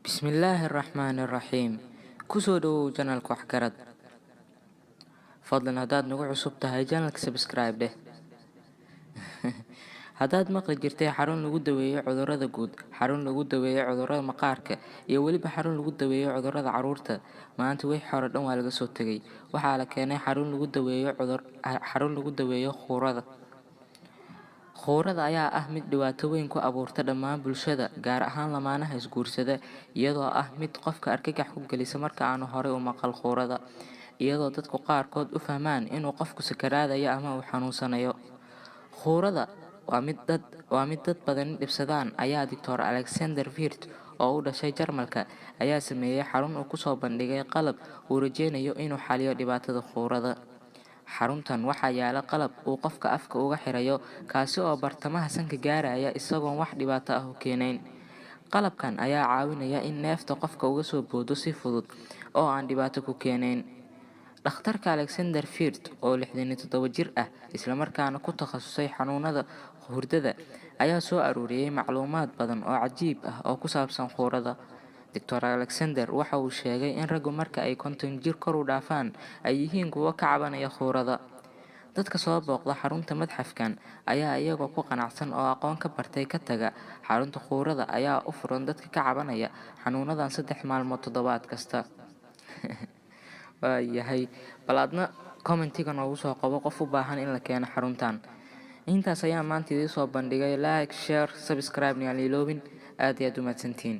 Bismillaahirrahmaanirrahiim. Ku soo dhawow channelka Waxgarad. Fadlan haddaad nagu cusub tahay channelka subscribe dheh. Haddaad maqli jirtay xarun lagu daweeyo cudurrada guud, xarun lagu daweeyo cudurrada maqaarka, iyo weliba xarun lagu daweeyo cudurrada carruurta, maanta wixii hore dhan waa laga soo tegay. Waxaa la keenay xarun lagu daweeyo khuurada. Khuurada ayaa ah mid dhibaato weyn ku abuurta dhammaan bulshada, gaar ahaan lamaanaha isguursada, iyadoo ah mid qofka argagax ku gelisa marka aanu horey u maqal khuurada, iyadoo dadku qaarkood u fahmaan inuu qofku sakaraadayo ama uu xanuunsanayo. Khuurada waa mid dad badan dhibsadaan ayaa Dr. Alexander Wirth oo u dhashay Jarmalka ayaa sameeyay xarun uu ku soo bandhigay qalab uu rajeynayo inuu xalliyo dhibaatada khuurada. Xaruntan waxaa yaala qalab uu qofka afka uga xirayo kaasi oo bartamaha sanka gaaraya isagoon wax dhibaato ah u keenayn. Qalabkan ayaa caawinaya in neefta qofka uga soo boodo si fudud oo aan dhibaato ku keenayn. Dhakhtarka Alexander Wirth oo 67 jir ah isla markaana ku takhasusay xanuunada hurdada ayaa soo aruuriyay macluumaad badan oo cajiib ah oo ku saabsan khuurada. Dr. Alexander waxa uu sheegay in raggu marka ay 50 jir kor u dhaafaan ay yihiin kuwo ka cabanaya khuurada. Dadka soo booqda xarunta madxafkan ayaa iyagoo ku qanacsan oo aqoon ka bartay ka taga. Xarunta khuurada ayaa u furan dadka ka cabanaya xanuunadan 3 maalmood toddobaad kasta. Waayahay, bal adna commentiga noogu soo qabo qof u baahan in la keeno xaruntan. Intaas ayaan maanta idin soo bandhigay. Like, share, subscribe ni aan iloobin. Aad iyo aad u mahadsantiin.